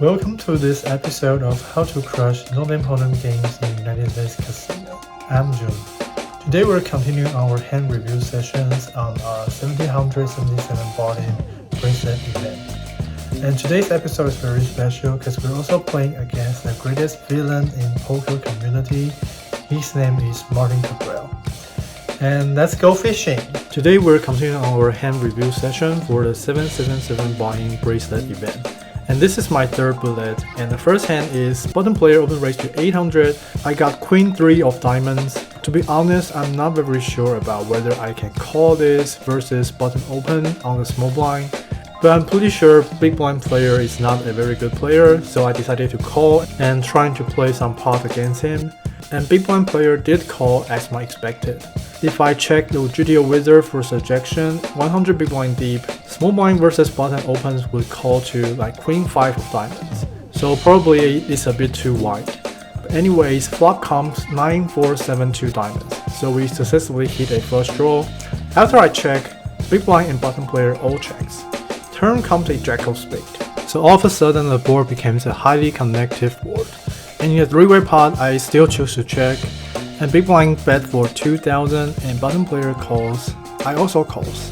Welcome to this episode of How to Crush Non-Important Games in United States Casino. I'm June. Today we're continuing our hand review sessions on our 1777 bought-in bracelet event. And today's episode is very special because we're also playing against the greatest villain in poker community. His name is Martin Kabrhel. And let's go fishing! Today we're continuing our hand review session for the 777 bought-in bracelet event. And this is my third bullet, and the first hand is bottom player open raise to 800. I got queen 3 of diamonds. To be honest, I'm not very sure about whether I can call this versus bottom open on the small blind, but I'm pretty sure big blind player is not a very good player, so I decided to call and trying to play some pot against him. And big blind player did call as my expected. If I check the GTO wizard for suggestion, 100 big blind deep, small blind versus bottom opens would call to like queen 5 of diamonds. So probably it's a bit too wide. But anyways, flop comes 9, 4, 7, 2 diamonds. So we successfully hit a flush draw. After I check, big blind and bottom player all checks. Turn comes a jack of spade. So all of a sudden the board becomes a highly connective board. And in a three-way pot, I still choose to check. And big blind bet for 2000 and bottom player calls. I also calls.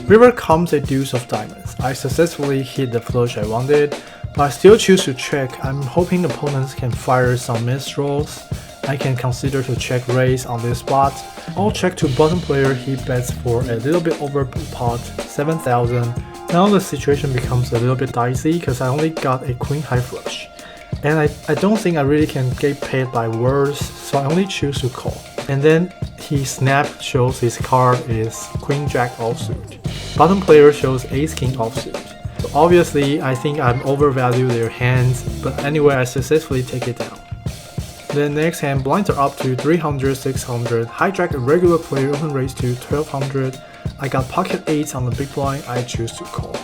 River comes a deuce of diamonds. I successfully hit the flush I wanted, but I still choose to check. I'm hoping opponents can fire some missed draws. I can consider to check raise on this spot. I'll check to bottom player. He bets for a little bit over pot, 7000. Now the situation becomes a little bit dicey because I only got a queen high flush. And I don't think I really can get paid by words, so I only choose to call. And then he snap shows his card is queen jack offsuit. Bottom player shows ace king offsuit. So obviously I think I'm overvalue their hands, but anyway I successfully take it down. Then next hand blinds are up to 300, 600, hijack a regular player open raise to 1200. I got pocket 8s on the big blind, I choose to call.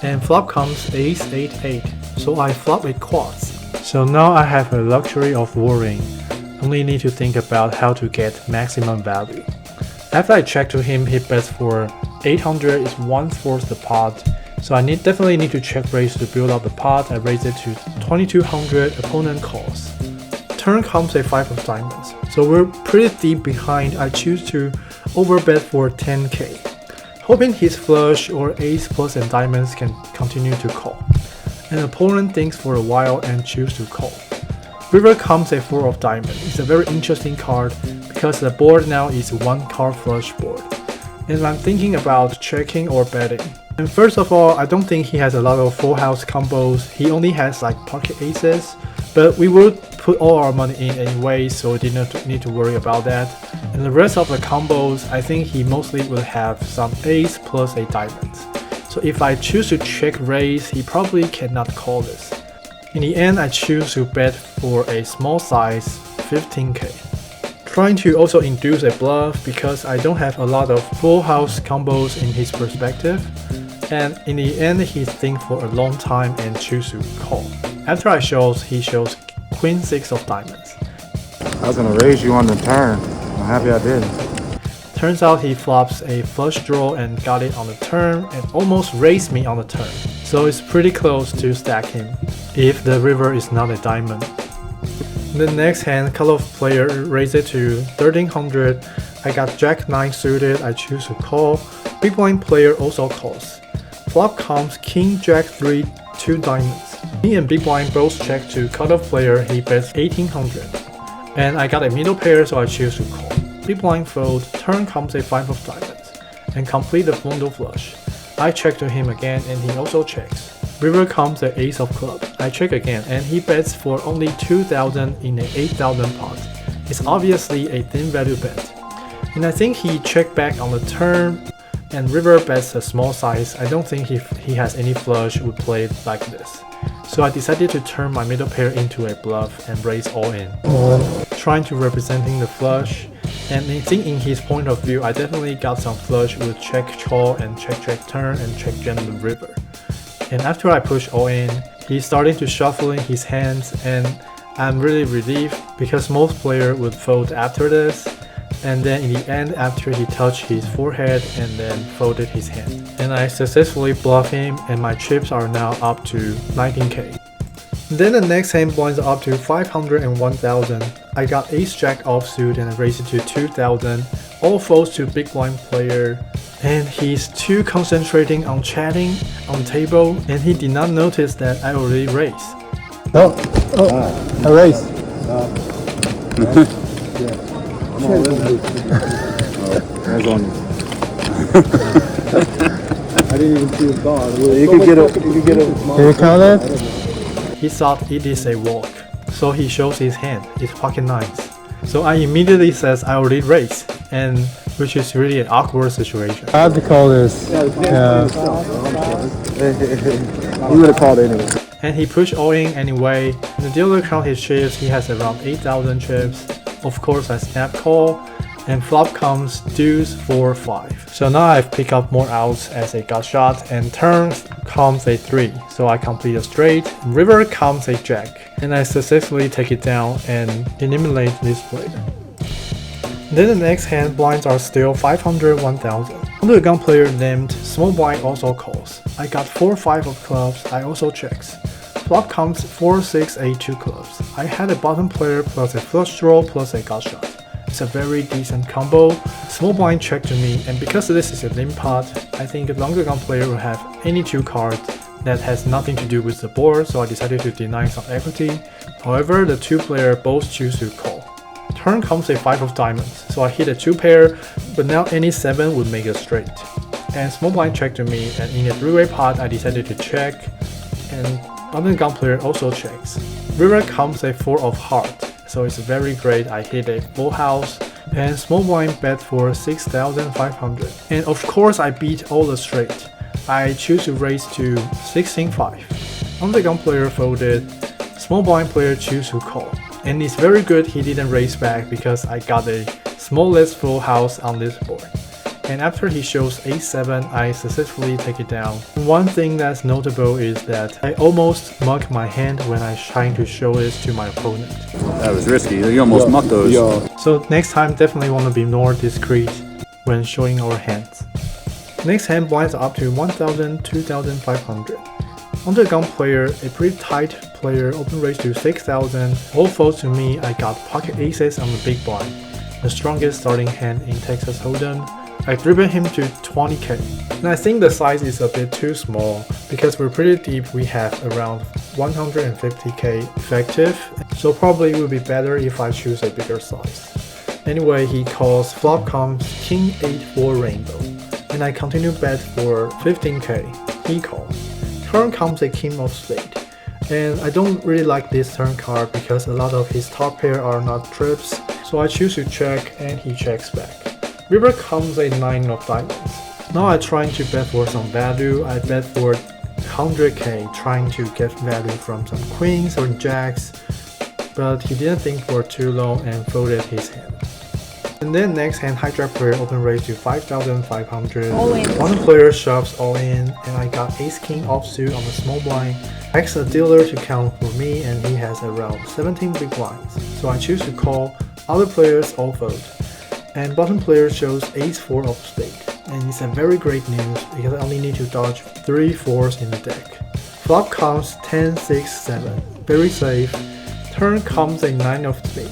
And flop comes ace 8, 8, so I flop a quads. So now I have a luxury of worrying. Only need to think about how to get maximum value. After I check to him, he bets for 800 is 1/4 the pot. So I definitely need to check raise to build up the pot. I raise it to 2200, opponent calls. Turn comes a 5 of diamonds. So we're pretty deep behind. I choose to overbet for 10k. Hoping his flush or ace plus and diamonds can continue to call. An opponent thinks for a while and choose to call. River comes a 4 of diamonds. It's a very interesting card because the board now is one card flush board. And I'm thinking about checking or betting. And first of all, I don't think he has a lot of full house combos. He only has like pocket aces, but we will put all our money in anyway, so we didn't need to worry about that. And the rest of the combos, I think he mostly will have some ace plus a diamond. So if I choose to check raise, he probably cannot call this. In the end, I choose to bet for a small size, 15k. Trying to also induce a bluff because I don't have a lot of full house combos in his perspective. And in the end, he thinks for a long time and choose to call. After I shows, he shows queen 6 of diamonds. I was gonna raise you on the turn. I'm happy I did. Turns out he flops a flush draw and got it on the turn and almost raised me on the turn. So it's pretty close to stack him if the river is not a diamond. The next hand, cutoff player raised it to 1300. I got jack 9 suited, I choose to call. Big blind player also calls. Flop comes king jack 3, 2 diamonds. Me and big blind both check to cutoff player, he bets 1800. And I got a middle pair, so I choose to call. Big blind fold, turn comes a 5 of diamonds, and complete the bundle flush. I check to him again and he also checks. River comes the ace of clubs. I check again and he bets for only 2000 in an 8000 pot. It's obviously a thin value bet. And I think he checked back on the turn and river bets a small size. I don't think he has any flush would play like this. So I decided to turn my middle pair into a bluff and raise all in. Trying to representing the flush. And I think in his point of view, I definitely got some flush with check call and check turn and check jam the river. And after I push all in, he's starting to shuffling his hands and I'm really relieved because most players would fold after this. And then in the end, after he touched his forehead and then folded his hand. And I successfully bluffed him and my chips are now up to 19k. Then the next hand blinds up to 500 and 1000. I got ace jack offsuit and I raised it to 2000. All folds to big blind player. And he's too concentrating on chatting on the table and he did not notice that I already raised. Oh, I raised. That's on you. I didn't even see a card. You could get it. You could get it. Can you count it? He thought it is a walk, so he shows his hand, it's pocket nines. So I immediately says I already raised, and which is really an awkward situation. I have to call this. Yeah. You would have called it anyway. And he pushed all in anyway. And the dealer count his chips, he has around 8,000 chips. Of course I snap call, and flop comes deuce 4 5. So now I've picked up more outs as a gut shot, and turn comes a 3, so I complete a straight. River comes a jack, and I successfully take it down and eliminate this player. Then the next hand blinds are still 500, 1000. Under the gun player named small blind also calls. I got 4 5 of clubs, I also checks. Flop comes 4 6 8 2 clubs. I had a bottom player plus a flush draw plus a gut shot. It's a very decent combo. Small blind check to me, and because this is a limp pot, I think a longer gun player will have any 2 cards that has nothing to do with the board, so I decided to deny some equity. However, the 2 players both choose to call. Turn comes a 5 of diamonds, so I hit a 2 pair, but now any 7 would make a straight. And small blind check to me, and in a 3-way pot I decided to check, and other gun player also checks. River comes a 4 of heart. So it's very great. I hit a full house and small blind bet for 6,500. And of course I beat all the straight. I choose to raise to 16-5. On the gun player folded, small blind player choose to call. And it's very good he didn't raise back because I got a smallest full house on this board. And after he shows a7, I successfully take it down. One thing that's notable is that I almost muck my hand when I trying to show this to my opponent. That was risky. You almost mucked those. So next time definitely want to be more discreet when showing our hands. Next hand blinds are up to 1,000, 2,500. On the gun player, a pretty tight player open raise to 6,000. All folds to me, I got pocket aces on the big blind, the strongest starting hand in Texas Hold'em. I driven him to 20k. And I think the size is a bit too small because we're pretty deep, we have around 150k effective, so probably it would be better if I choose a bigger size. Anyway, he calls, flop comes king 8-4 rainbow, and I continue bet for 15k. He calls. Turn comes a king of spade, and I don't really like this turn card because a lot of his top pair are not trips, so I choose to check and he checks back. River comes a 9 of diamonds. Now I'm trying to bet for some value. I bet for 100k, trying to get value from some queens or jacks, but he didn't think for too long and folded his hand. And then next hand, hijack player open raise to 5,500. One player shoves all in, and I got ace king offsuit on the small blind. I asked the dealer to count for me, and he has around 17 big blinds, so I choose to call. Other players all fold. And bottom player shows ace-4 of spade, and it's a very great news because I only need to dodge 3 4s in the deck. Flop comes 10, 6, 7, very safe. Turn comes a 9 of spade,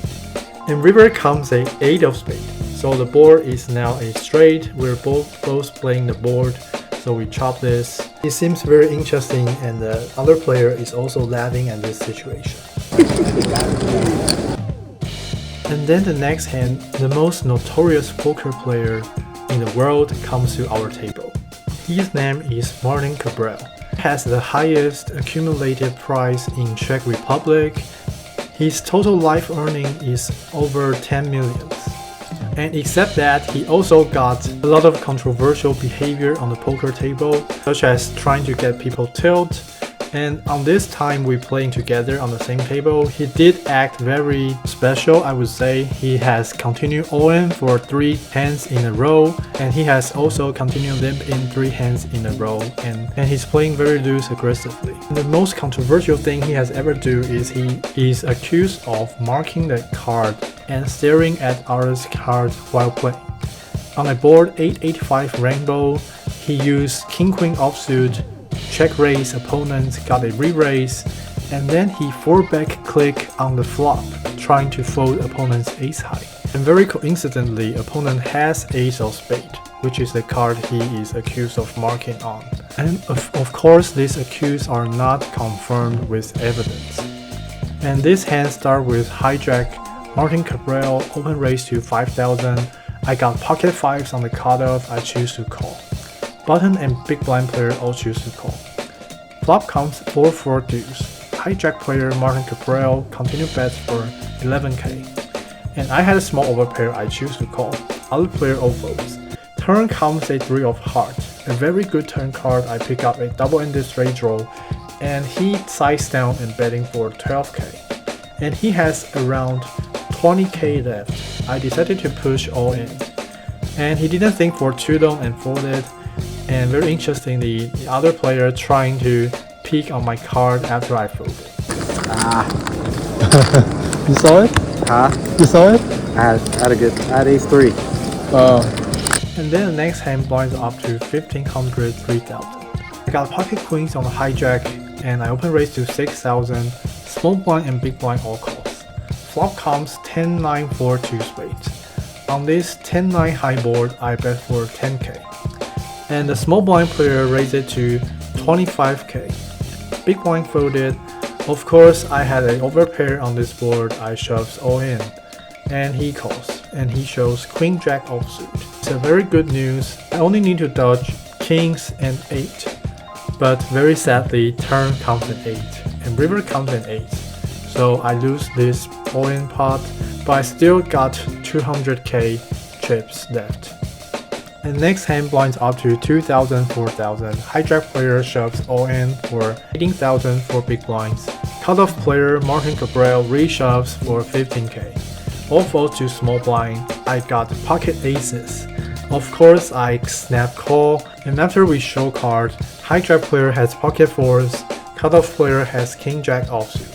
and river comes a 8 of spade. So the board is now a straight. We're both playing the board, so we chop this. It seems very interesting, and the other player is also laughing at this situation. And then the next hand, the most notorious poker player in the world comes to our table. His name is Martin Kabrhel. He has the highest accumulated prize in Czech Republic. His total life earning is over 10 million. And except that, he also got a lot of controversial behavior on the poker table, such as trying to get people tilt. And on this time we playing together on the same table, he did act very special, I would say. He has continued all-in for 3 hands in a row, and he has also continued limp in 3 hands in a row, and he's playing very loose aggressively. And the most controversial thing he has ever do is he is accused of marking the card and staring at others' cards while playing. On a board 8-8-5 rainbow, he used king-queen offsuit, check raise opponent, got a re-raise, and then he 4-back click on the flop, trying to fold opponent's ace high. And very coincidentally, opponent has ace of spade, which is the card he is accused of marking on. And of course, these accused are not confirmed with evidence. And this hand start with hijack, Martin Kabrhel, open raise to 5,000. I got pocket fives on the cutoff, I choose to call. Button and big blind player all choose to call. Flop comes 4-4 deuce. Hijack player Martin Kabrhel continue bets for 11k. And I had a small overpair, I choose to call. Other player all folds. Turn comes a 3 of hearts. A very good turn card, I pick up a double-ended straight draw. And he sides down and betting for 12k. And he has around 20k left. I decided to push all in. And he didn't think for too long and folded. And very interestingly, the other player trying to peek on my card after I folded. You saw it? Huh? You saw it? I had ace 3. And then the next hand blinds up to 1,500, 3,000. I got pocket queens on the hijack, and I open raise to 6,000. Small blind and big blind all calls. Flop comes 10-9 4 2 spades. On this 10-9 high board, I bet for 10k. And the small blind player raised it to 25k. Big blind folded. Of course, I had an overpair on this board. I shoves all in, and he calls, and he shows queen jack offsuit. It's a very good news. I only need to dodge kings and 8, but very sadly, turn comes an 8, and river comes an 8. So I lose this all-in pot, but I still got 200k chips left. And next hand blinds up to 2,000, 4,000. Hijack player shoves all in for 18,000 for big blinds. Cutoff player Martin Kabrhel reshoves for 15k. All folds to small blind. I got pocket aces. Of course, I snap call, and after we show card, hijack player has pocket fours. Cutoff player has king jack offsuit.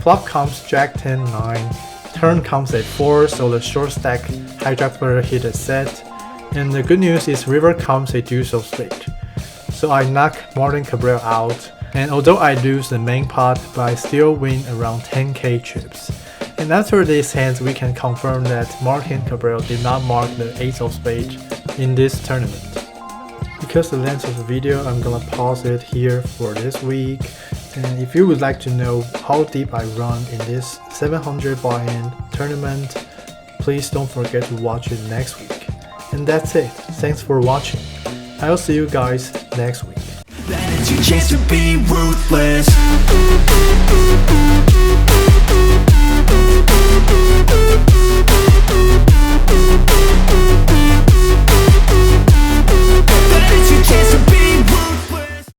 Flop comes jack 10-9. Turn comes a 4, so the short stack hijack player hit a set. And the good news is river comes a deuce of spade. So I knock Martin Kabrhel out, and although I lose the main pot, but I still win around 10k chips. And after these hands, we can confirm that Martin Kabrhel did not mark the ace of spade in this tournament. Because the length of the video, I'm gonna pause it here for this week. And if you would like to know how deep I run in this 700 buy-in tournament, please don't forget to watch it next week. And that's it. Thanks for watching. I'll see you guys next week. That is your chance to be ruthless.